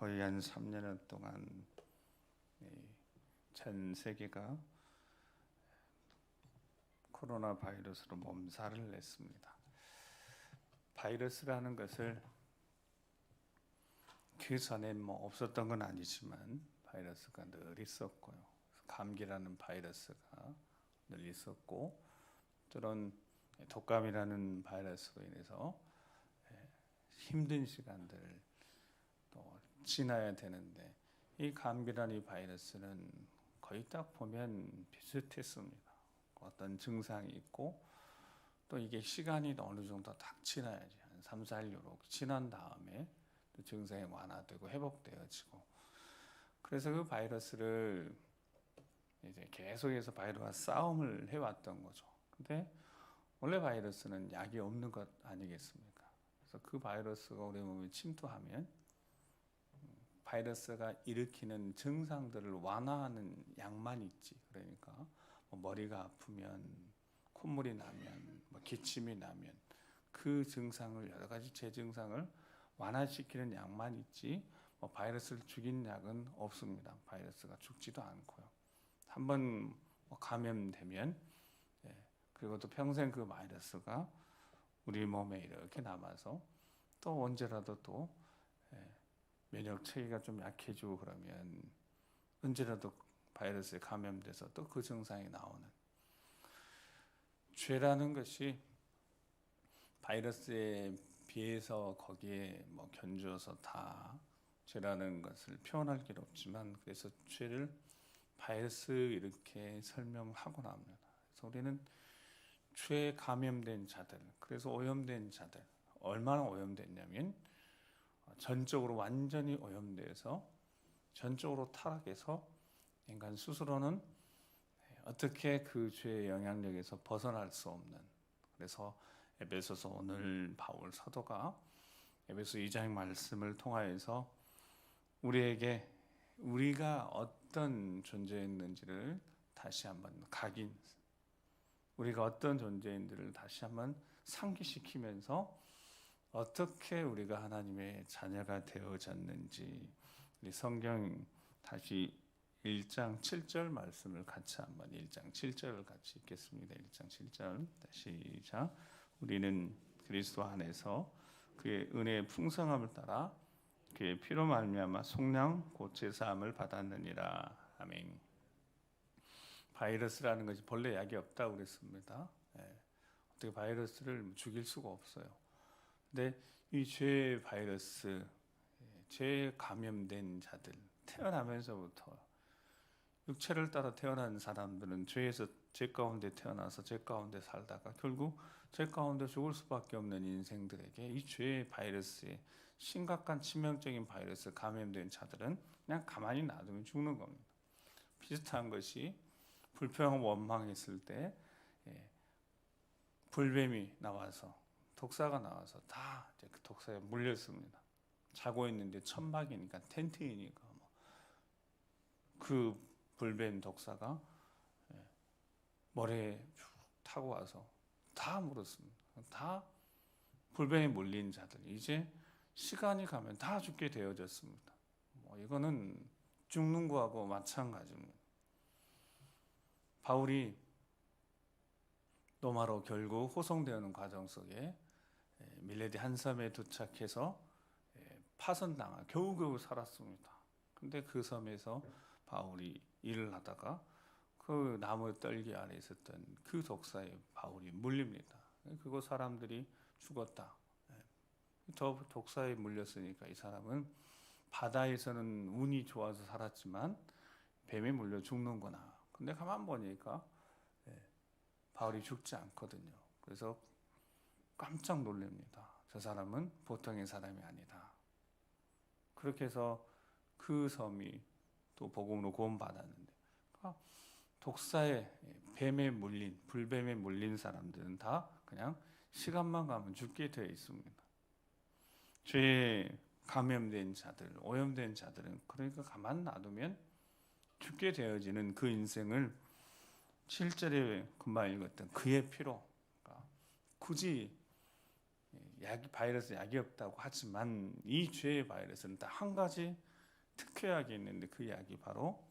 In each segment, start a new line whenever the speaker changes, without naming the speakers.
거의 한 3년 동안 전 세계가 코로나 바이러스로 몸살을 냈습니다. 바이러스라는 것을 그 전에 없었던 건 아니지만 바이러스가 늘 있었고요. 감기라는 바이러스가 늘 있었고, 또는 독감이라는 바이러스로 인해서 힘든 시간들을 또 지나야 되는데, 이 감기라는 이 바이러스는 거의 딱 보면 비슷했습니다. 어떤 증상이 있고, 또 이게 시간이 어느 정도 딱 지나야지, 한 3, 4일 이렇게 지난 다음에 또 증상이 완화되고 회복되어지고, 그래서 그 바이러스를 이제 계속해서 바이러스와 싸움을 해왔던 거죠. 근데 원래 바이러스는 약이 없는 것 아니겠습니까? 그래서 그 바이러스가 우리 몸에 침투하면 바이러스가 일으키는 증상들을 완화하는 약만 있지. 그러니까 머리가 아프면, 콧물이 나면, 기침이 나면 그 증상을, 여러 가지 재증상을 완화시키는 약만 있지, 바이러스를 죽인 약은 없습니다. 바이러스가 죽지도 않고요. 한번 감염되면, 그리고 또 평생 그 바이러스가 우리 몸에 이렇게 남아서 또 언제라도 또 면역 체계가 좀 약해지고 그러면 언제라도 바이러스에 감염돼서 또 그 증상이 나오는, 죄라는 것이 바이러스에 비해서 거기에 견주어서 다 죄라는 것을 표현할 길 없지만, 그래서 죄를 바이러스 이렇게 설명하고 나옵니다. 그래서 우리는 죄에 감염된 자들, 그래서 오염된 자들, 얼마나 오염됐냐면 전적으로 완전히 오염돼서 전적으로 타락해서 인간 스스로는 어떻게 그 죄의 영향력에서 벗어날 수 없는, 그래서 에베소서 오늘 바울 사도가 에베소 2장 말씀을 통하여서 우리에게 우리가 어떤 존재였는지를 다시 한번 각인, 우리가 어떤 존재인지를 다시 한번 상기시키면서 어떻게 우리가 하나님의 자녀가 되어졌는지, 우리 성경 다시 1장 7절 말씀을 같이 한번 1장 7절을 같이 읽겠습니다. 1장 7절 시작. 우리는 그리스도 안에서 그의 은혜의 풍성함을 따라 그의 피로 말미암아 속량 곧 제사함을 받았느니라. 아멘. 바이러스라는 것이 본래 약이 없다고 그랬습니다. 어떻게 바이러스를 죽일 수가 없어요. 근데 이 죄 바이러스, 죄에 감염된 자들, 태어나면서부터 육체를 따라 태어난 사람들은 죄에서, 죄 가운데 태어나서 죄 가운데 살다가 결국 죄 가운데 죽을 수밖에 없는 인생들에게 이 죄의 바이러스에, 심각한 치명적인 바이러스에 감염된 자들은 그냥 가만히 놔두면 죽는 겁니다. 비슷한 것이 불평하고 원망했을 때 불뱀이 나와서, 독사가 나와서 다 이제 그 독사에 물렸습니다. 자고 있는데 천막이니까, 텐트이니까 그 불뱀 독사가 머리에 쭉 타고 와서 다 물었습니다. 다 불뱀에 물린 자들, 이제 시간이 가면 다 죽게 되어졌습니다. 이거는 죽는 거하고 마찬가지입니다. 바울이 로마로 결국 호송되는 과정 속에 밀레디 한 섬에 도착해서 파선당하, 겨우겨우 살았습니다. 근데 그 섬에서 바울이 일을 하다가 그 나무 떨기 아래 있었던 그 독사에 바울이 물립니다. 그곳 사람들이 죽었다. 저 독사에 물렸으니까 이 사람은 바다에서는 운이 좋아서 살았지만 뱀에 물려 죽는구나. 근데 가만 보니까 바울이 죽지 않거든요. 그래서 깜짝 놀랍니다. 저 사람은 보통의 사람이 아니다. 그렇게 해서 그 섬이 또 복음으로 구원받았는데, 독사에, 뱀에 물린, 불뱀에 물린 사람들은 다 그냥 시간만 가면 죽게 되어 있습니다. 죄에 감염된 자들, 오염된 자들은 그러니까 가만 놔두면 죽게 되어지는 그 인생을 7절에 금방 읽었던 그의 피로, 굳이 바이러스 약이 없다고 하지만 이 죄의 바이러스는 딱 한 가지 특효약이 있는데 그 약이 바로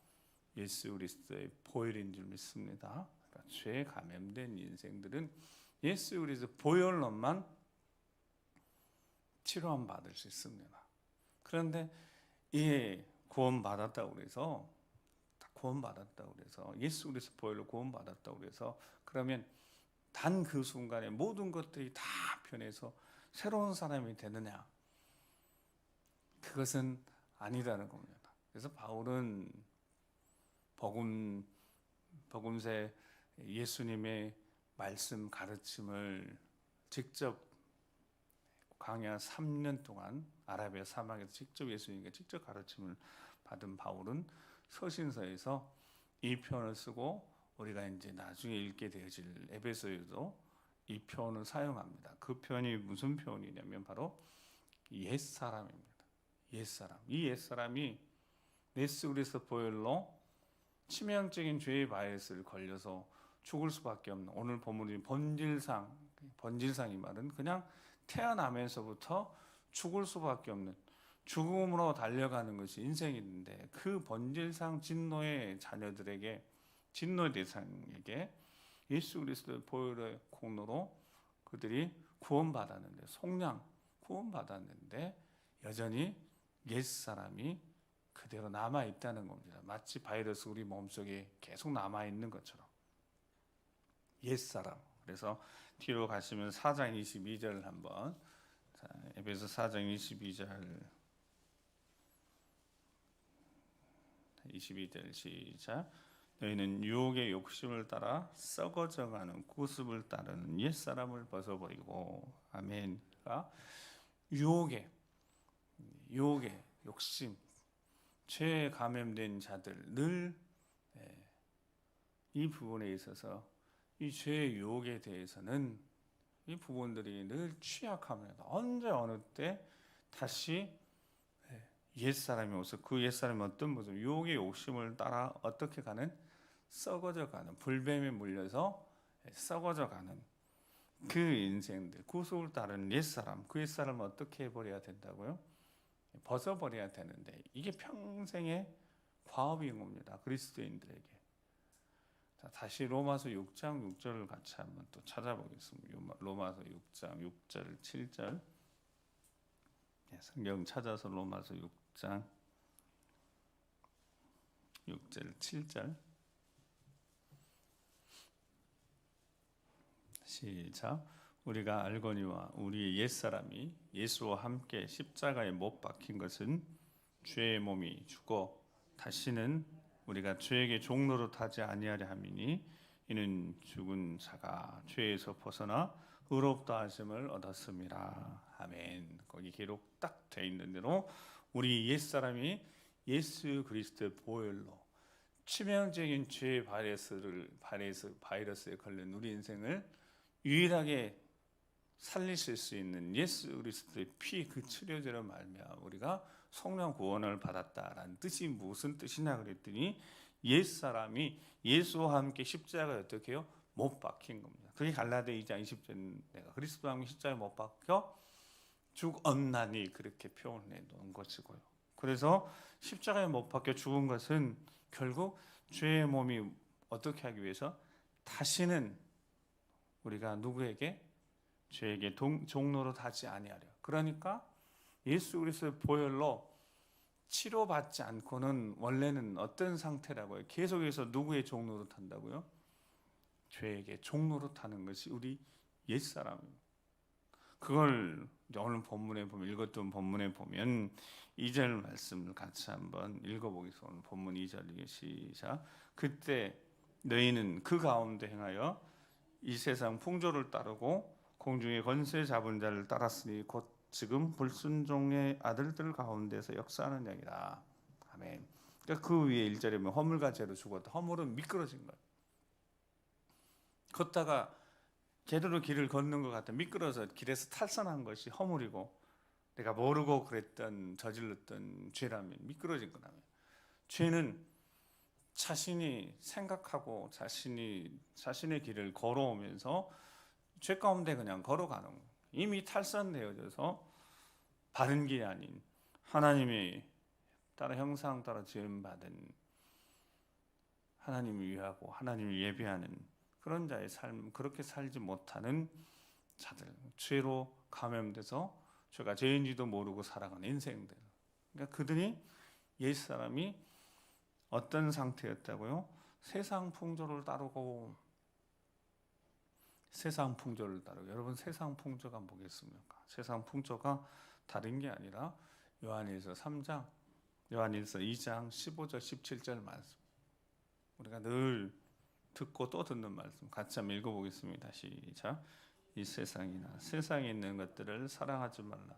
예수 그리스도의 보혈인 줄 믿습니다. 그러니까 죄에 감염된 인생들은 예수 그리스도 보혈로만 치료함 받을 수 있습니다. 그런데 이 구원받았다고 그래서 예수 그리스도 보혈로 구원받았다고 그래서 그러면 단 그 순간에 모든 것들이 다 변해서 새로운 사람이 되느냐? 그것은 아니라는 겁니다. 그래서 바울은 복음세 예수님의 말씀 가르침을 직접 광야 3년 동안 아라비아 사막에서 직접 예수님께 직접 가르침을 받은 바울은 서신서에서 이 표현을 쓰고 우리가 이제 나중에 읽게 되어질 에베소에도 이 표현을 사용합니다. 그 표현이 무슨 표현이냐면 바로 옛사람입니다. 옛사람. 이 옛사람이 예수 그리스도 보혈로 치명적인 죄의 바이러스를 걸려서 죽을 수밖에 없는, 오늘 본문이 번질상이 말은 그냥 태어나면서부터 죽을 수밖에 없는 죽음으로 달려가는 것이 인생인데, 그 번질상 진노의 자녀들에게, 진노의 대상에게 예수 그리스도의 보혈의 공로로 그들이 구원받았는데, 속량 구원받았는데 여전히 옛사람이 그대로 남아있다는 겁니다. 마치 바이러스 우리 몸속에 계속 남아있는 것처럼 옛사람. 그래서 뒤로 가시면 4장 22절 한번, 자, 에베소 4장 22절 시작. 너희는 유혹의 욕심을 따라 썩어져가는 구습을 따르는 옛사람을 벗어버리고. 아멘. 유혹의 욕심, 죄에 감염된 자들 늘 이 부분에 있어서 이 죄의 유혹에 대해서는 이 부분들이 늘 취약합니다. 언제 어느 때 다시 옛사람이 오서 그 옛사람이 어떤 모습, 유혹의 욕심을 따라 어떻게 가는, 썩어져가는, 불뱀에 물려서 썩어져가는 그 인생들, 구속을 따르는 옛사람, 그 옛사람을 어떻게 해버려야 된다고요? 벗어버려야 되는데, 이게 평생의 과업인 겁니다. 그리스도인들에게. 자, 다시 로마서 6장 6절을 같이 한번 또 찾아보겠습니다. 로마서 6장 6절 7절. 성경 찾아서 로마서 6장 6절 7절 시작. 우리가 알거니와 우리의 옛사람이 예수와 함께 십자가에 못 박힌 것은 죄의 몸이 죽어 다시는 우리가 죄에게 종노릇하지 아니하려 함이니, 이는 죽은 자가 죄에서 벗어나 의롭다 하심을 얻었습니다. 아멘. 거기 기록 딱 돼 있는 대로 우리 옛사람이 예수 그리스도의 보혈로 치명적인 죄의 바이러스에 걸린 우리 인생을 유일하게 살리실 수 있는 예수 그리스도의 피, 그 치료제로 말미암아 우리가 성령 구원을 받았다라는 뜻이 무슨 뜻이냐 그랬더니, 옛사람이 예수와 함께 십자가에 어떻게 해요? 못 박힌 겁니다. 그게 갈라디아 2장 20절, 내가 그리스도와 함께 십자가에 못 박혀 죽었나니, 그렇게 표현해 놓은 것이고요. 그래서 십자가에 못 박혀 죽은 것은 결국 죄의 몸이 어떻게 하기 위해서 다시는 우리가 누구에게, 죄에게 종노릇 하지 아니하려. 그러니까 예수 그리스도의 보혈로 치료받지 않고는 원래는 어떤 상태라고요? 계속해서 누구의 종노릇 한다고요? 죄에게 종노릇 하는 것이 우리 옛사람입니다. 그걸 오늘 본문에 보면, 읽었던 본문에 보면 2절 말씀을 같이 한번 읽어보겠습니다. 오늘 본문 2절 시작. 그때 너희는 그 가운데 행하여 이 세상 풍조를 따르고 공중의 권세 잡은 자를 따랐으니 곧 지금 불순종의 아들들 가운데서 역사하는 양이라. 아멘. 그러니까 그 위에 1절에 보면 허물과 죄로 죽었다. 허물은 미끄러진 거예요. 걷다가 제대로 길을 걷는 것 같아 미끄러서 길에서 탈선한 것이 허물이고, 내가 모르고 그랬던, 저질렀던 죄라면, 미끄러진 거라면, 죄는 자신이 생각하고 자신의 길을 걸어오면서 죄 가운데 그냥 걸어가는 거예요. 이미 탈선되어져서 바른 길이 아닌 하나님의 따라 형상 따라 지음받은 하나님을 위하고 하나님을 예배하는 그런 자의 삶, 그렇게 살지 못하는 자들, 죄로 감염돼서 죄가 죄인지도 모르고 살아가는 인생들. 그러니까 그들이 옛사람이 어떤 상태였다고요? 세상 풍조를 따르고 세상 풍조를 따르고. 여러분, 세상 풍조가 뭐겠습니까? 세상 풍조가 다른 게 아니라 요한일서 3장, 요한일서 2장 15절 17절 말씀, 우리가 늘 듣고 또 듣는 말씀 같이 한번 읽어보겠습니다. 시작. 이 세상이나 세상에 있는 것들을 사랑하지 말라.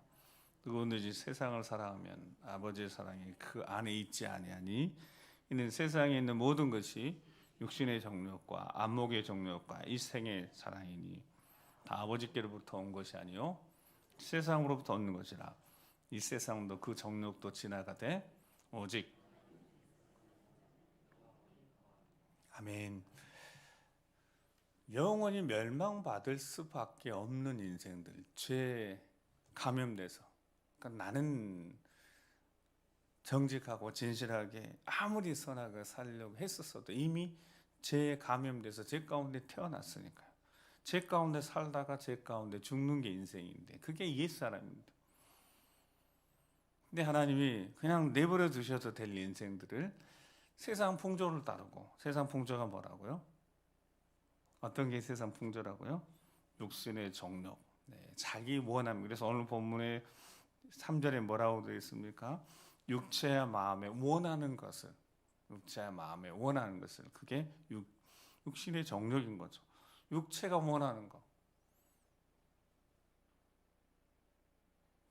누구든지 세상을 사랑하면 아버지의 사랑이 그 안에 있지 아니하니, 이는 세상에 있는 모든 것이 육신의 정욕과 안목의 정욕과 이 생의 사랑이니 다 아버지께로부터 온 것이 아니요 세상으로부터 오는 것이라. 이 세상도 그 정욕도 지나가되 오직. 아멘. 영원히 멸망받을 수밖에 없는 인생들, 죄에 감염돼서. 그러니까 나는 정직하고 진실하게 아무리 선하게 살려고 했었어도 이미 죄에 감염돼서 죄 가운데 태어났으니까요. 죄 가운데 살다가 죄 가운데 죽는 게 인생인데, 그게 옛사람입니다. 근데 하나님이 그냥 내버려 두셔도 될 인생들을 세상 풍조를 따르고. 세상 풍조가 뭐라고요? 어떤 게 세상 풍조라고요? 육신의 정욕, 자기 원함. 그래서 오늘 본문의 3절에 뭐라고 되어 있습니까? 육체와 마음에 원하는 것을, 육체와 마음에 원하는 것을, 그게 육신의 정욕인 거죠. 육체가 원하는 것.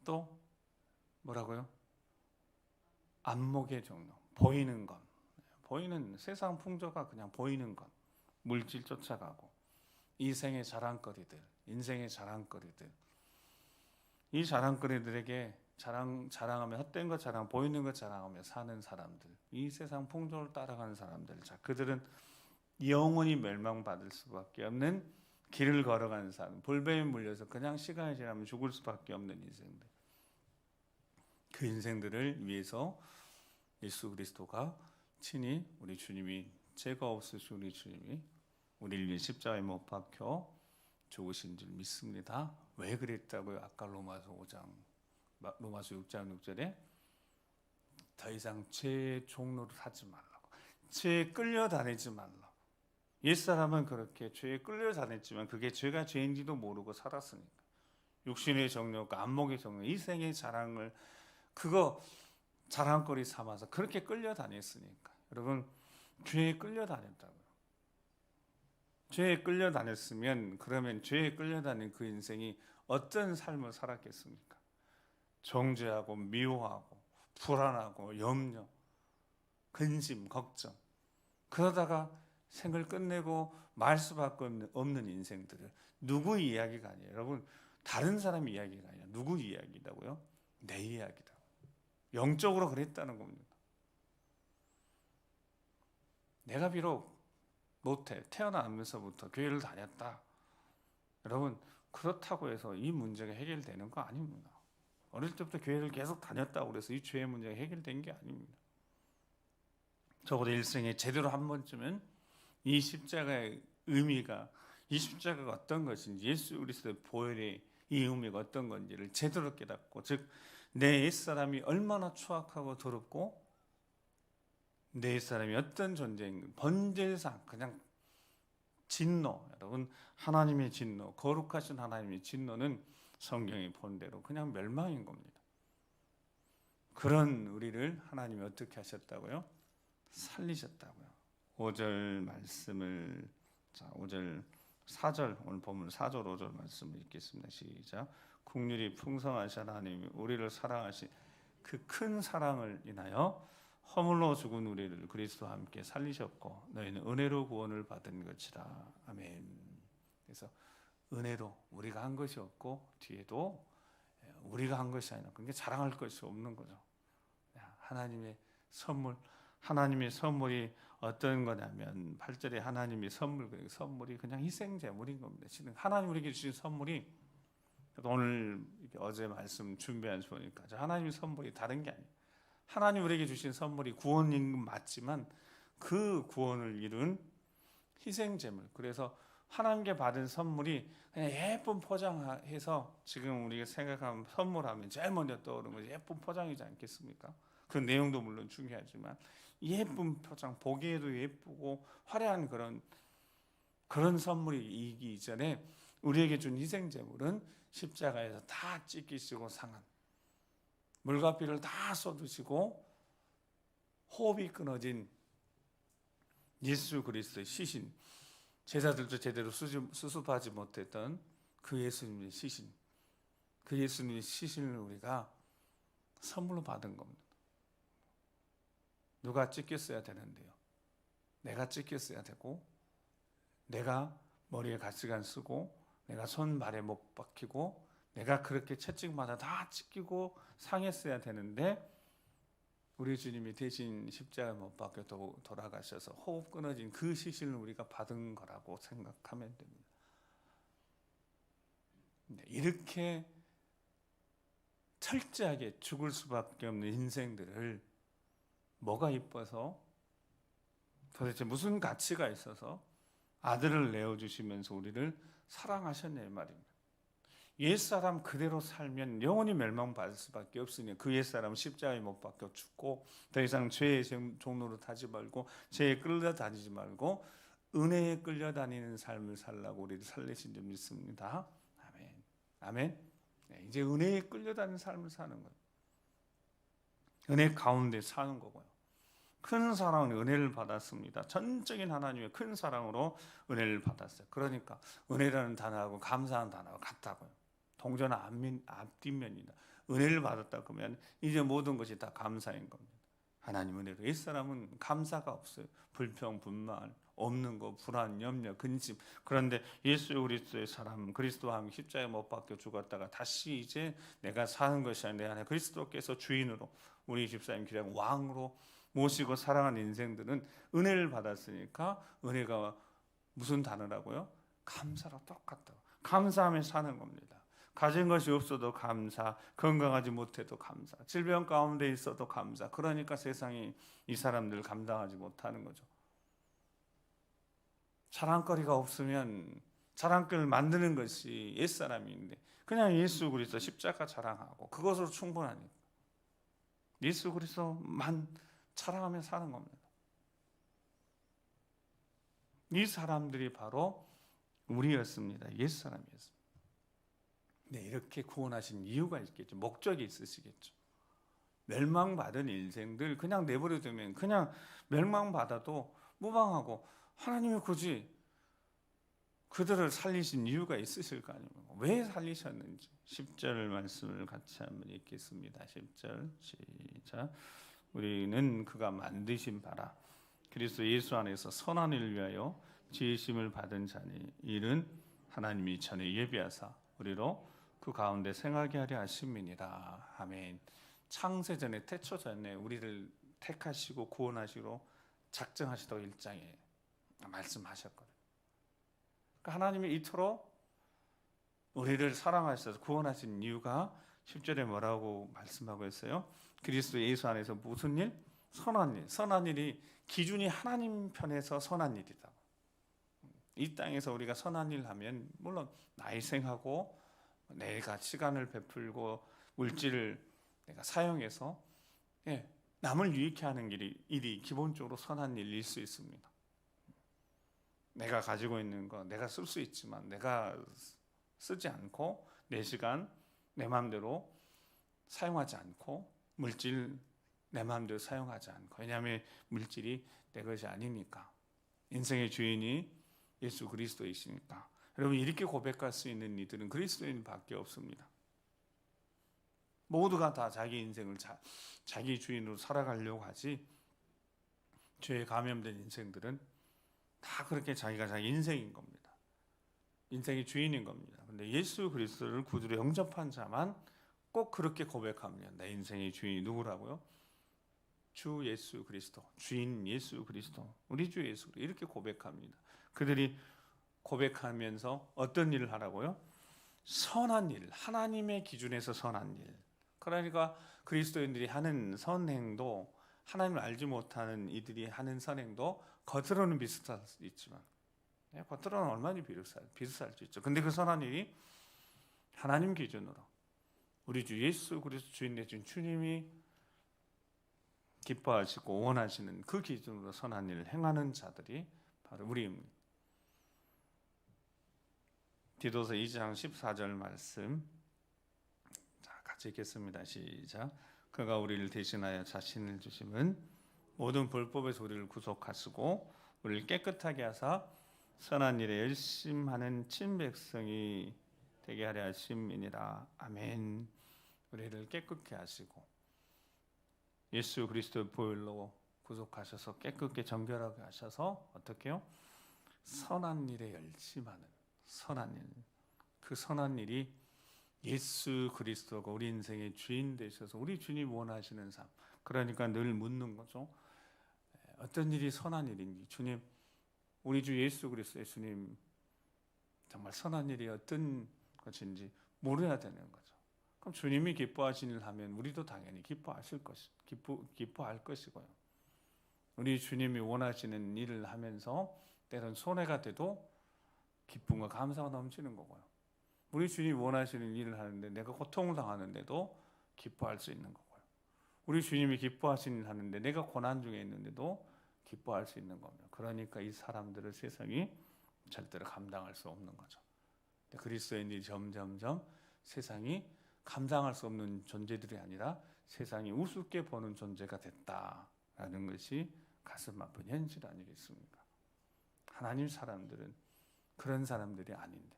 또 뭐라고요? 안목의 정욕, 보이는 것. 보이는 세상 풍조가 그냥 보이는 것, 물질 쫓아가고 이생의 자랑거리들, 인생의 자랑거리들. 이 자랑거리들에게 자랑하며 헛된 것 자랑, 보이는 것 자랑하며 사는 사람들, 이 세상 풍조를 따라가는 사람들, 자, 그들은 영원히 멸망받을 수밖에 없는 길을 걸어가는 사람, 불뱀에 물려서 그냥 시간이 지나면 죽을 수밖에 없는 인생들. 그 인생들을 위해서 예수 그리스도가 친히, 우리 주님이, 죄가 없으신 우리 주님이 우리를 위해 십자가에 못 박혀 죽으신 줄 믿습니다. 왜 그랬다고요? 아까 로마서 6장 6절에 더 이상 죄의 종로를 하지 말라고, 죄에 끌려다니지 말라고. 옛사람은 그렇게 죄에 끌려다녔지만 그게 죄가 죄인지도 모르고 살았으니까. 육신의 정욕과 안목의 정욕, 이 생의 자랑을 그거 자랑거리 삼아서 그렇게 끌려다녔으니까. 여러분, 죄에 끌려다녔다고요. 죄에 끌려다녔으면, 그러면 죄에 끌려다닌 그 인생이 어떤 삶을 살았겠습니까? 정죄하고 미워하고 불안하고 염려, 근심, 걱정, 그러다가 생을 끝내고 말 수밖에 없는 인생들을, 누구 이야기가 아니에요. 여러분, 다른 사람 이야기가 아니에요. 누구 이야기라고요? 내 이야기다. 영적으로 그랬다는 겁니다. 내가 비록 못해, 태어나면서부터 교회를 다녔다. 여러분, 그렇다고 해서 이 문제가 해결되는 거 아닙니다. 어릴 때부터 교회를 계속 다녔다고 그래서 이 죄의 문제가 해결된 게 아닙니다. 적어도 일생에 제대로 한 번쯤은 이 십자가의 의미가, 이 십자가가 어떤 것인지, 예수 그리스도의 보혈의 이 의미가 어떤 건지를 제대로 깨닫고, 즉 내 옛사람이 얼마나 추악하고 더럽고 내 옛사람이 어떤 존재인가, 번제상, 그냥 진노. 여러분, 하나님의 진노, 거룩하신 하나님의 진노는 성경이 본대로 그냥 멸망인 겁니다. 그런 우리를 하나님이 어떻게 하셨다고요? 살리셨다고요. 5절 말씀을, 자, 5절 4절, 오늘 본문 4절 5절 말씀을 읽겠습니다. 시작. 국률이 풍성하신 하나님이 우리를 사랑하신 그 큰 사랑을 인하여 허물로 죽은 우리를 그리스도와 함께 살리셨고 너희는 은혜로 구원을 받은 것이라. 아멘. 그래서 은혜로 우리가 한 것이 없고 뒤에도 우리가 한 것이 아니라, 그러니까 자랑할 것이 없는 거죠. 하나님의 선물, 하나님의 선물이 어떤 거냐면 8절에 하나님의 선물이 그냥 희생제물인 겁니다. 하나님 우리에게 주신 선물이, 오늘 어제 말씀 준비한 주니까 하나님의 선물이 다른 게 아니에요. 하나님 우리에게 주신 선물이 구원인 건 맞지만 그 구원을 이룬 희생제물. 그래서 하나님께 받은 선물이 그냥 예쁜 포장해서 지금 우리가 생각하면 선물하면 제일 먼저 떠오르는 것이 예쁜 포장이지 않겠습니까? 그 내용도 물론 중요하지만 예쁜 포장, 보기에도 예쁘고 화려한 그런 선물이 이기 이전에 우리에게 준 희생제물은 십자가에서 다 찢기시고 상한 물과 피를 다 쏟으시고 호흡이 끊어진 예수 그리스도의 시신, 제자들도 제대로 수습하지 못했던 그 예수님의 시신, 그 예수님의 시신을 우리가 선물로 받은 겁니다. 누가 찢겼어야 되는데요, 내가 찢겼어야 되고, 내가 머리에 가시관 쓰고, 내가 손발에 못 박히고, 내가 그렇게 채찍마다 다 찢기고 상했어야 되는데 우리 주님이 대신 십자가에 못 박혀 돌아가셔서 호흡 끊어진 그 시신을 우리가 받은 거라고 생각하면 됩니다. 이렇게 철저하게 죽을 수밖에 없는 인생들을 뭐가 이뻐서, 도대체 무슨 가치가 있어서 아들을 내어주시면서 우리를 사랑하셨냐 이 말입니다. 옛사람 그대로 살면 영원히 멸망받을 수밖에 없으니 그 옛사람은 십자가에 못 박혀 죽고 더 이상 죄의 종로로 타지 말고 죄에 끌려다니지 말고 은혜에 끌려다니는 삶을 살라고 우리를 살리신 줄 믿습니다. 아멘. 아멘. 네, 이제 은혜에 끌려다니는 삶을 사는 거예요. 은혜 가운데 사는 거고요. 큰 사랑은 은혜를 받았습니다. 전적인 하나님의 큰 사랑으로 은혜를 받았어요. 그러니까 은혜라는 단어하고 감사하는 단어가 같다고요. 동전 앞뒷면이다. 은혜를 받았다 그러면 이제 모든 것이 다 감사인 겁니다. 하나님 은혜로. 옛사람은 감사가 없어요. 불평, 분만, 없는 거, 불안, 염려, 근심. 그런데 예수 그리스도의 사람, 그리스도와 함께 십자가에 못 박혀 죽었다가 다시 이제 내가 사는 것이 아니라 내 안에 그리스도께서 주인으로 우리 집사님 기량 왕으로 모시고 사랑하는 인생들은 은혜를 받았으니까 은혜가 무슨 단어라고요? 감사로 똑같다. 감사하며 사는 겁니다. 가진 것이 없어도 감사, 건강하지 못해도 감사, 질병 가운데 있어도 감사. 그러니까 세상이 이 사람들을 감당하지 못하는 거죠. 자랑거리가 없으면 자랑거리를 만드는 것이 옛사람인데 그냥 예수 그리스도 십자가 자랑하고 그것으로 충분하니까 예수 그리스도만 자랑하며 사는 겁니다. 이 사람들이 바로 우리였습니다. 옛사람이었습니다. 네, 이렇게 구원하신 이유가 있겠죠. 목적이 있으시겠죠. 멸망받은 인생들 그냥 내버려두면 그냥 멸망받아도 무방하고 하나님이 굳이 그들을 살리신 이유가 있으실 거 아닙니까? 왜 살리셨는지 10절 말씀을 같이 한번 읽겠습니다. 10절 시작. 우리는 그가 만드신 바라 그리스도 예수 안에서 선한 일을 위하여 지으심을 받은 자니 이는 하나님이 전에 예비하사 우리로 그 가운데 생하게 하려 하심이니라. 아멘. 창세전에 태초전에 우리를 택하시고 구원하시고 작정하시다고 1장에 말씀하셨거든요. 그러니까 하나님이 이토록 우리를 사랑하셔서 구원하신 이유가 10절에 뭐라고 말씀하고 있어요? 그리스도 예수 안에서 무슨 일? 선한 일. 선한 일이 기준이 하나님 편에서 선한 일이다. 이 땅에서 우리가 선한 일 하면 물론 나이 생하고 내가 시간을 베풀고 물질을 내가 사용해서 남을 유익해 하는 일이 기본적으로 선한 일일 수 있습니다. 내가 가지고 있는 거 내가 쓸 수 있지만 내가 쓰지 않고 내 시간 내 마음대로 사용하지 않고 물질 내 마음대로 사용하지 않고, 왜냐하면 물질이 내 것이 아니니까, 인생의 주인이 예수 그리스도이시니까. 여러분, 이렇게 고백할 수 있는 이들은 그리스도인밖에 없습니다. 모두가 다 자기 인생을 자기 주인으로 살아가려고 하지, 죄에 감염된 인생들은 다 그렇게 자기가 자기 인생인 겁니다. 인생의 주인인 겁니다. 근데 예수 그리스도를 구주로 영접한 자만 꼭 그렇게 고백합니다. 내 인생의 주인이 누구라고요? 주 예수 그리스도, 주인 예수 그리스도, 우리 주 예수 그리스도, 이렇게 고백합니다. 그들이 고백하면서 어떤 일을 하라고요? 선한 일, 하나님의 기준에서 선한 일, 그러니까 그리스도인들이 하는 선행도, 하나님을 알지 못하는 이들이 하는 선행도 겉으로는 비슷할 수 있지만 겉으로는 얼마나 비슷할 수 있죠. 근데 그 선한 일이 하나님 기준으로 우리 주 예수 그리스도 주인 되신 주님이 기뻐하시고 원하시는 그 기준으로 선한 일을 행하는 자들이 바로 우리입니다. 디도서 2장 14절 말씀, 자, 같이 읽겠습니다. 시작. 그가 우리를 대신하여 자신을 주심은 모든 불법에서 우리를 구속하시고 우리를 깨끗하게 하사 선한 일에 열심하는 친백성이 되게 하려 하심이니라. 아멘. 우리를 깨끗게 하시고 예수 그리스도의 보혈로 구속하셔서 깨끗게 정결하게 하셔서 어떻게 해요? 선한 일에 열심하는 선한 일. 그 선한 일이 예수 그리스도가 우리 인생의 주인 되셔서 우리 주님 원하시는 삶. 그러니까 늘 묻는 거죠. 어떤 일이 선한 일인지. 주님, 우리 주 예수 그리스도 예수님 정말 선한 일이 어떤 것인지 물어야 되는 거죠. 그럼 주님이 기뻐하시는 일 하면 우리도 당연히 기뻐할 것이고요. 우리 주님이 원하시는 일을 하면서 때론 손해가 돼도 기쁨과 감사가 넘치는 거고요. 우리 주님이 원하시는 일을 하는데 내가 고통을 당하는데도 기뻐할 수 있는 거고요. 우리 주님이 기뻐하시는 일을 하는데 내가 고난 중에 있는데도 기뻐할 수 있는 겁니다. 그러니까 이 사람들을 세상이 절대로 감당할 수 없는 거죠. 그리스도인들이 점점점 세상이 감당할 수 없는 존재들이 아니라 세상이 우습게 보는 존재가 됐다라는 것이 가슴 아픈 현실 아니겠습니까? 하나님 사람들은 그런 사람들이 아닌데,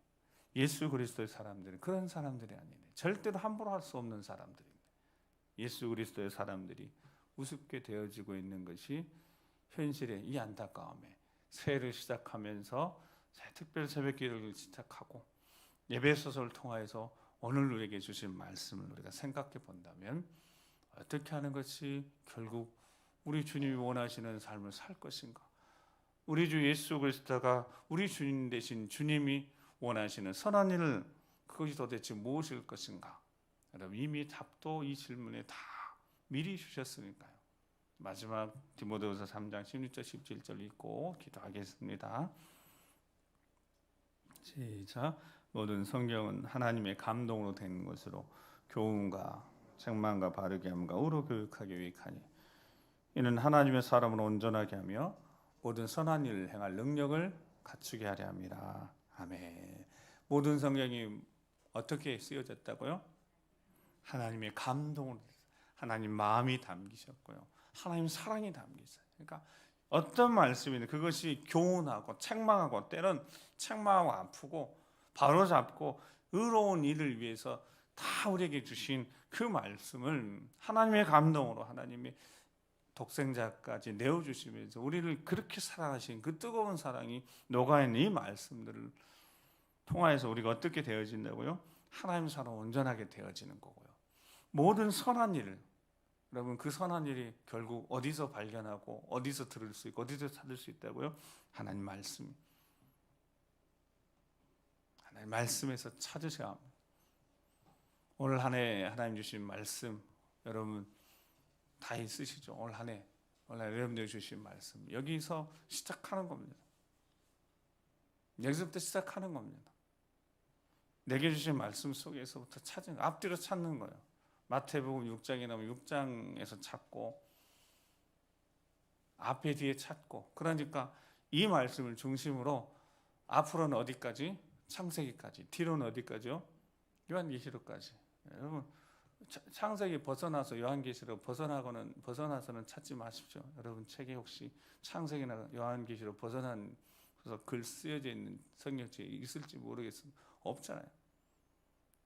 예수 그리스도의 사람들은 그런 사람들이 아닌데, 절대로 함부로 할 수 없는 사람들인데, 예수 그리스도의 사람들이 우습게 되어지고 있는 것이 현실의 이 안타까움에 새해를 시작하면서 특별 새벽기도를 시작하고 예배소서를 통하여서 오늘 우리에게 주신 말씀을 우리가 생각해 본다면 어떻게 하는 것이 결국 우리 주님이 원하시는 삶을 살 것인가? 우리 주 예수 그리스도가 우리 주님 되신 주님이 원하시는 선한 일을 그것이 도대체 무엇일 것인가? 여러분 이미 답도 이 질문에 다 미리 주셨으니까요. 마지막 디모데후서 3장 16절 17절 읽고 기도하겠습니다. 시작. 모든 성경은 하나님의 감동으로 된 것으로 교훈과 책망과 바르게 함과 의로 교육하기 유익하니 이는 하나님의 사람을 온전하게 하며 모든 선한 일을 행할 능력을 갖추게 하려 함이라. 아멘. 모든 성경이 어떻게 쓰여졌다고요? 하나님의 감동으로, 하나님 마음이 담기셨고요, 하나님 사랑이 담기셨어요. 그러니까 어떤 말씀이든 그것이 교훈하고 책망하고, 때론 책망하고 아프고 바로잡고 의로운 일을 위해서 다 우리에게 주신 그 말씀을 하나님의 감동으로 하나님의 독생자까지 내어주시면서 우리를 그렇게 사랑하신 그 뜨거운 사랑이 녹아있는 이 말씀들을 통하여서 우리가 어떻게 되어진다고요? 하나님 사랑 온전하게 되어지는 거고요. 모든 선한 일, 여러분 그 선한 일이 결국 어디서 발견하고 어디서 들을 수 있고 어디서 찾을 수 있다고요? 하나님 말씀. 하나님 말씀에서 찾으셔야 합니다. 오늘 한 해 하나님 주신 말씀 여러분 다 있으시죠? 올 한 해 여러분들 주신 말씀 여기서 시작하는 겁니다. 여기서부터 시작하는 겁니다. 내게 주신 말씀 속에서부터 찾은, 앞뒤로 찾는 거예요. 마태복음 6장에 나오면 6장에서 찾고 앞에 뒤에 찾고, 그러니까 이 말씀을 중심으로 앞으로는 어디까지? 창세기까지. 뒤로는 어디까지요? 요한계시록까지. 여러분 창세기 벗어나서 요한계시록 벗어나서는 찾지 마십시오. 여러분 책에 혹시 창세기나 요한계시록 벗어나서 글 쓰여져 있는 성경책이 있을지 모르겠습니다. 없잖아요.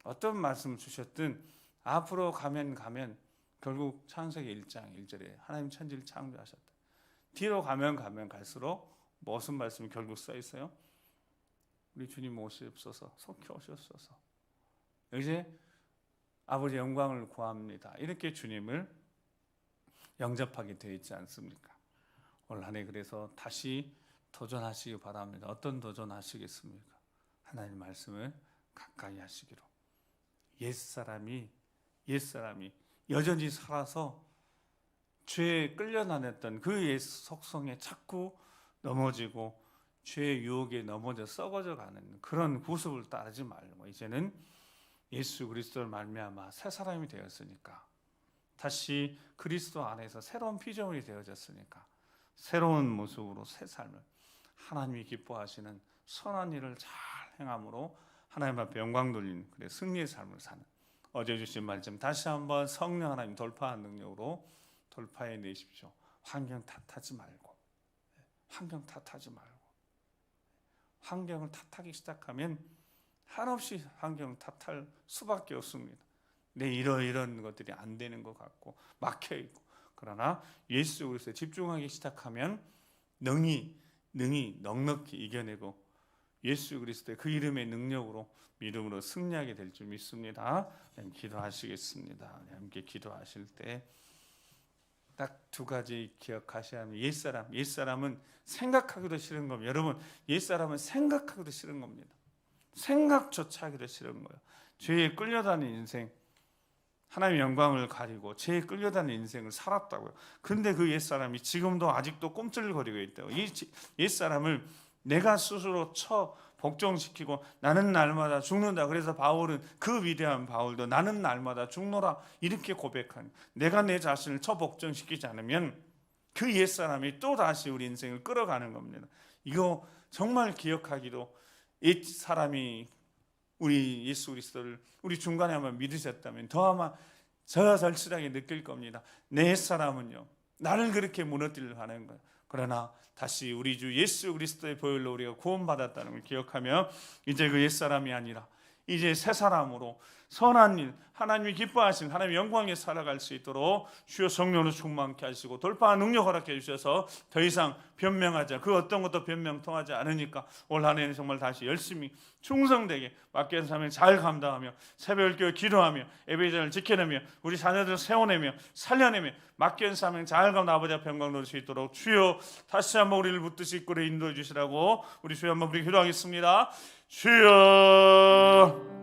어떤 말씀을 주셨든 앞으로 가면 결국 창세기 1장 1절에 하나님 천지를 창조하셨다. 뒤로 가면 갈수록 무슨 말씀이 결국 써 있어요? 우리 주님 오시옵소서, 속히 오시옵소서. 이제 아버지 영광을 구합니다. 이렇게 주님을 영접하게 되어 있지 않습니까? 올 한 해 그래서 다시 도전하시기 바랍니다. 어떤 도전하시겠습니까? 하나님 말씀을 가까이 하시기로. 옛사람이 옛사람이 여전히 살아서 죄에 끌려다녔던 그 옛 속성에 자꾸 넘어지고 죄의 유혹에 넘어져 썩어져 가는 그런 구습을 따르지 말고 이제는 예수 그리스도를 말미암아 새 사람이 되었으니까, 다시 그리스도 안에서 새로운 피조물이 되어졌으니까 새로운 모습으로 새 삶을, 하나님이 기뻐하시는 선한 일을 잘 행함으로 하나님 앞에 영광 돌리는 그래 승리의 삶을 사는, 어제 주신 말씀 다시 한번 성령 하나님 돌파한 능력으로 돌파해 내십시오. 환경 탓하지 말고, 환경 탓하지 말고, 환경을 탓하기 시작하면 한없이 환경 탓할 수밖에 없습니다. 내 이런 것들이 안 되는 것 같고 막혀 있고, 그러나 예수 그리스도에 집중하기 시작하면 능히 넉넉히 이겨내고 예수 그리스도의 그 이름의 능력으로 믿음으로 승리하게 될 줄 믿습니다. 기도하시겠습니다. 함께 기도하실 때 딱 두 가지 기억하셔야 합니다. 옛사람은 생각하기도 싫은 겁니다. 여러분, 옛사람은 생각하기도 싫은 겁니다. 생각조차 하기도 싫은 거예요. 죄에 끌려다니는 인생, 하나님의 영광을 가리고 죄에 끌려다니는 인생을 살았다고요. 그런데 그 옛사람이 지금도 아직도 꼼찔거리고 있다고. 이 옛사람을 내가 스스로 복종시키고 나는 날마다 죽는다. 그래서 바울은, 그 위대한 바울도 나는 날마다 죽노라 이렇게 고백하는, 내가 내 자신을 복종시키지 않으면 그 옛사람이 또 다시 우리 인생을 끌어가는 겁니다. 이거 정말 기억하기도, 옛사람이 우리 예수 그리스도를 우리 중간에 한번 믿으셨다면 더 아마 절실하게 느낄 겁니다. 내 옛사람은요, 나를 그렇게 무너뜨리려 하는 거예요. 그러나 다시 우리 주 예수 그리스도의 보혈로 우리가 구원받았다는 걸 기억하며 이제 그 옛사람이 아니라 이제 새 사람으로 선한 일, 하나님이 기뻐하신 하나님의 영광에 살아갈 수 있도록 주여 성령으로 충만케 하시고 돌파한 능력 허락해 주셔서 더 이상 변명하자, 그 어떤 것도 변명 통하지 않으니까 올 한 해는 정말 다시 열심히 충성되게 맡겨진 사명을 잘 감당하며 새벽을 기도하며 예배자를 지켜내며 우리 자녀들을 세워내며 살려내며 맡겨진 사명 잘 감당 아버지 앞에 영광 돌릴 수 있도록 주여 다시 한번 우리를 붙드시 이끌어 인도해 주시라고 우리 주여 한번 우리 기도하겠습니다. 주여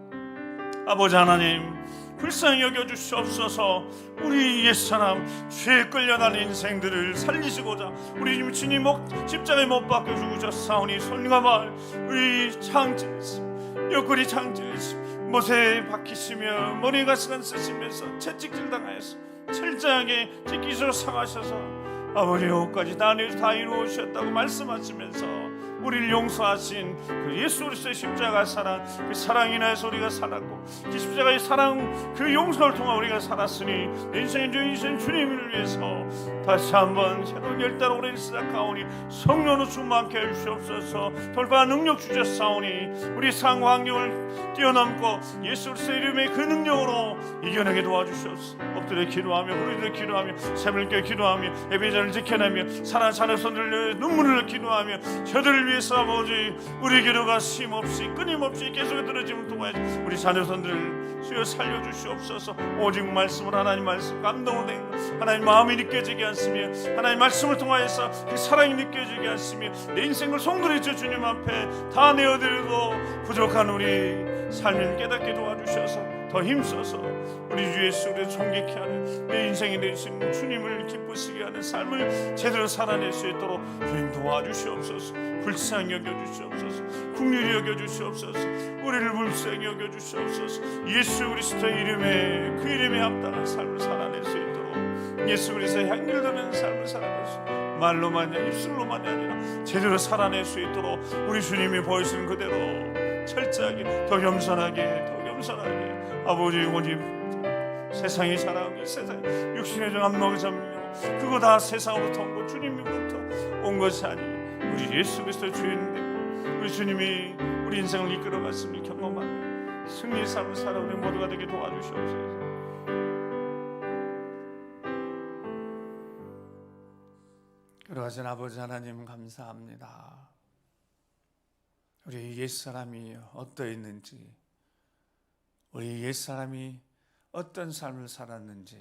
아버지 하나님, 불쌍히 여겨주시옵소서. 우리 옛사람 죄에 끌려다니는 인생들을 살리시고자 우리 주님 십자가에 못 박혀 죽으셨사오니 손과 발, 우리 창질심, 옆구리 창질심, 못에 박히시며 머리가 시간 쓰시면서 채찍질 당하여서 철저하게 찢기서 상하셔서 아버지 옷까지 다 이루어주셨다고 말씀하시면서 우리를 용서하신 그 예수 그리스도의 십자가 사랑, 그 사랑 인하여서 우리가 살았고 그 십자가의 사랑, 그 용서를 통해 우리가 살았으니 내 인생의 주인이신 주님을 위해서 다시 한번 새로운 열달 올해를 시작하오니 성령으로 충만케 해주시옵소서. 돌파 능력 주셨사오니 우리 상황 환경을 뛰어넘고 예수 그리스도의 이름의 그 능력으로 이겨내게 도와주시옵소서. 엎드려 기도하며 우리들 기도하며 새벽에 기도하며 예배자를 지켜내며 사랑하는 자녀손들을 눈물을 기도하며 저들을 위해서 아버지 우리 기도가 쉼없이 끊임없이 계속 들어짐을 통하여 우리 자녀손들을 주여 살려주시옵소서. 오직 말씀을, 하나님 말씀 감동으로 된 하나님 마음이 느껴지게 하시며 하나님 말씀을 통하여서 그 사랑이 느껴지게 하시며 내 인생을 송두리째 주님 앞에 다 내어드리고 부족한 우리 삶을 깨닫게 도와주셔서 더 힘써서 우리 주 예수를 존귀케 하는 내 인생이 되신 주님을 기쁘시게 하는 삶을 제대로 살아낼 수 있도록 주님 도와주시옵소서. 불쌍히 여겨주시옵소서. 긍휼히 여겨주시옵소서. 우리를 불쌍히 여겨주시옵소서. 예수 그리스도의 이름에, 그 이름에 합당한 삶을 살아낼 수 있도록 예수 그리스도의 향기를 드는 삶을 살아낼 수 있도록 말로만이 아니라 입술로만이 아니라 제대로 살아낼 수 있도록 우리 주님이 보이시는 그대로 철저하게 더 겸손하게 아버지 오직 세상의 사랑, 이 세상 육신의 정함목의 점령 그거 다 세상으로부터 온 것, 주님으로부터 온 것이 아니 우리 예수 그리스도의 주인 되고 우리 주님이 우리 인생을 이끌어갔음을 경험하며 승리의 삶을 살아오는 모두가 되게 도와주시옵소서. 그러하신 아버지 하나님 감사합니다. 우리 옛사람이 어떠했는지, 우리 옛사람이 어떤 삶을 살았는지,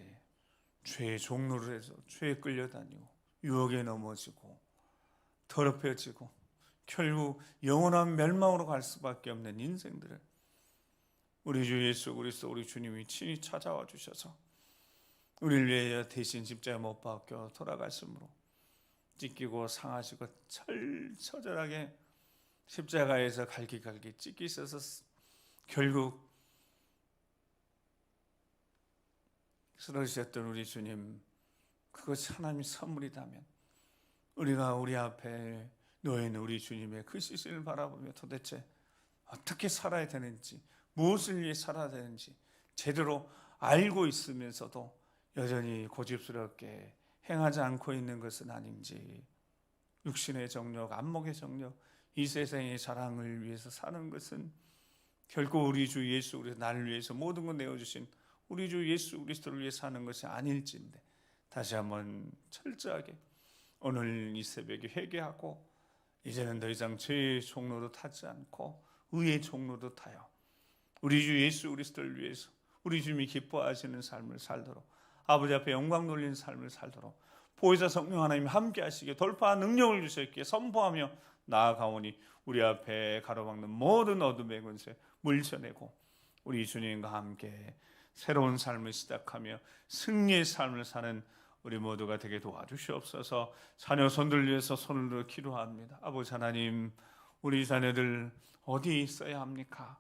죄의 종로를 해서 죄에 끌려다니고 유혹에 넘어지고 더럽혀지고 결국 영원한 멸망으로 갈 수밖에 없는 인생들을 우리 주 예수 그리스도 우리 주님이 친히 찾아와 주셔서 우리를 위하여 대신 십자가에 못 박혀 돌아가심으로 찢기고 상하시고 처절하게 십자가에서 갈기갈기 찢기셔서 결국 쓰러지셨던 우리 주님, 그것이 하나님의 선물이라면 우리가 우리 앞에 놓여있는 우리 주님의 그 시신을 바라보며 도대체 어떻게 살아야 되는지, 무엇을 위해 살아야 되는지 제대로 알고 있으면서도 여전히 고집스럽게 행하지 않고 있는 것은 아닌지, 육신의 정욕, 안목의 정욕, 이 세상의 자랑을 위해서 사는 것은 결코 우리 주 예수 그리스도 나를 위해서 모든 것 내어주신 우리 주 예수 그리스도를 위해 사는 것이 아닐지인데, 다시 한번 철저하게 오늘 이 새벽에 회개하고 이제는 더 이상 죄의 종로로 타지 않고 의의 종로로 타요 우리 주 예수 그리스도를 위해서 우리 주님이 기뻐하시는 삶을 살도록, 아버지 앞에 영광 돌리는 삶을 살도록 보혜사 성령 하나님 함께 하시기에 돌파 능력을 주셨기에 선포하며 나아가오니 우리 앞에 가로막는 모든 어둠의 권세 물쳐내고 우리 주님과 함께 새로운 삶을 시작하며 승리의 삶을 사는 우리 모두가 되게 도와주시옵소서. 자녀 손들 위해서 손을 들어 기도합니다. 아버지 하나님, 우리 자녀들 어디에 있어야 합니까?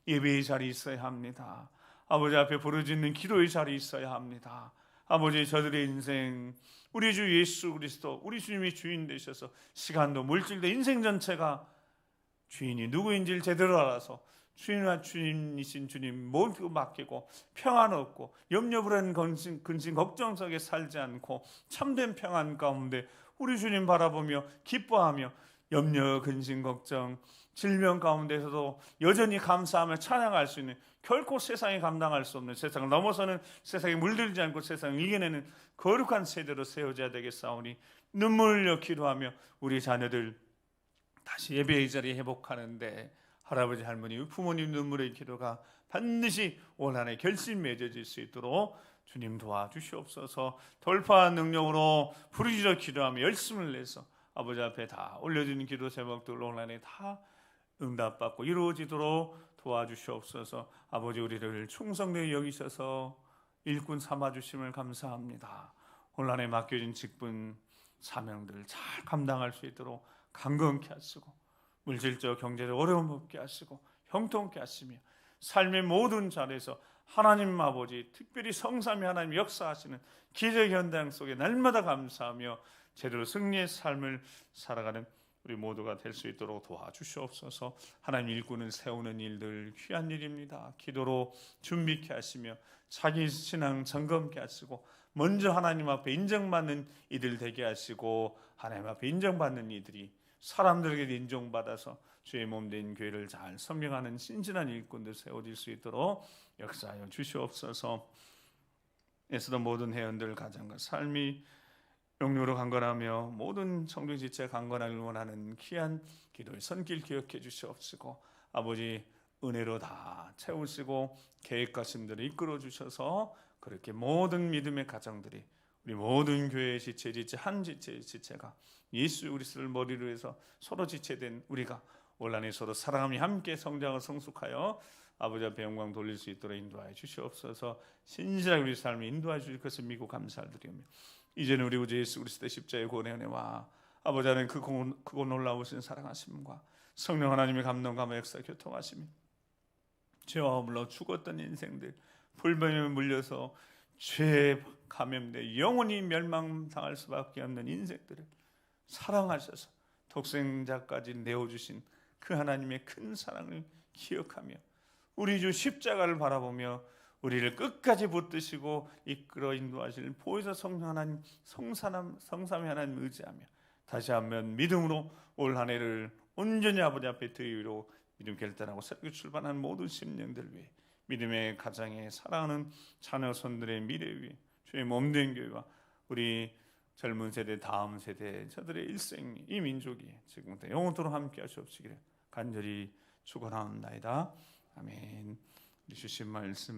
예배의 자리에 있어야 합니다. 아버지 앞에 부르짖는 기도의 자리에 있어야 합니다. 아버지, 저들의 인생 우리 주 예수 그리스도 우리 주님이 주인 되셔서 시간도 물질도 인생 전체가 주인이 누구인지를 제대로 알아서 주인과 주인이신 주님 모두 맡기고 평안 얻고 염려 불안 근심 걱정 속에 살지 않고 참된 평안 가운데 우리 주님 바라보며 기뻐하며 염려 근심 걱정 질병 가운데서도 여전히 감사하며 찬양할 수 있는, 결코 세상이 감당할 수 없는, 세상을 넘어서는, 세상에 물들지 않고 세상을 이겨내는 거룩한 세대로 세워져야 되겠사오니 눈물을 흘려 기도하며 우리 자녀들 다시 예배의 자리에 회복하는데 할아버지 할머니 부모님 눈물의 기도가 반드시 올 한해 결심 맺어질 수 있도록 주님 도와주시옵소서. 돌파 능력으로 부르짖어 기도하며 열심을 내서 아버지 앞에 다 올려드리는 기도 제목들 올 한해 다 응답받고 이루어지도록 도와주시옵소서. 아버지, 우리를 충성되게 여기셔서 일꾼 삼아주심을 감사합니다. 올 한해 맡겨진 직분 사명들을 잘 감당할 수 있도록 강건케 하시고 물질적 경제적 어려움 없게 하시고 형통케 하시며 삶의 모든 자리에서 하나님 아버지, 특별히 성삼위 하나님 역사하시는 기적 현장 속에 날마다 감사하며 제대로 승리의 삶을 살아가는 우리 모두가 될 수 있도록 도와주시옵소서. 하나님 일꾼을 세우는 일들 귀한 일입니다. 기도로 준비케 하시며 자기 신앙 점검케 하시고 먼저 하나님 앞에 인정받는 이들 되게 하시고 하나님 앞에 인정받는 이들이 사람들에게 인정받아서 주의 몸된 교회를 잘 섬겨가는 신실한 일꾼들 세워질 수 있도록 역사하여 주시옵소서. 에스더 모든 회원들 가정과 삶이 영유로 강건하며 모든 성도지체 강건하길 원하는 귀한 기도의 손길 기억해 주시옵시고 아버지 은혜로 다 채우시고 계획과 심들을 이끌어 주셔서 그렇게 모든 믿음의 가정들이 우리 모든 교회의 지체 한 지체의 지체가 예수 그리스도를 머리로 해서 서로 지체된 우리가 올 한해 서로 사랑하며 함께 성장을 성숙하여 아버지 앞에 영광 돌릴 수 있도록 인도하여 주시옵소서. 신실하게 우리 삶을 인도하여 주실 것을 믿고 감사드리며 이제는 우리 구주 예수 그리스도의 십자가의 구원의 은혜와 아버지 하나님 크고 놀라우신 사랑하심과 성령 하나님의 감동과 역사 교통하심이 죄와 허물로 죽었던 인생들 불뱀에 물려서 죄에 감염돼 영원히 멸망당할 수밖에 없는 인생들을 사랑하셔서 독생자까지 내어주신 그 하나님의 큰 사랑을 기억하며 우리 주 십자가를 바라보며 우리를 끝까지 붙드시고 이끌어 인도하실 보혜사 성령 하나님 성삼위 하나님 의지하며 다시 한번 믿음으로 올 한 해를 온전히 아버지 앞에 드리로 믿음 결단하고 새롭게 출발하는 모든 심령들 위해 믿음의 가정에 사랑하는 자녀 손들의 미래 위해 주의 몸된 교회와 우리 젊은 세대 다음 세대 저들의 일생 이 민족이 지금부터 영원토록 함께 하시옵시기를 간절히 축원하옵나이다. 아멘. 주신 말씀을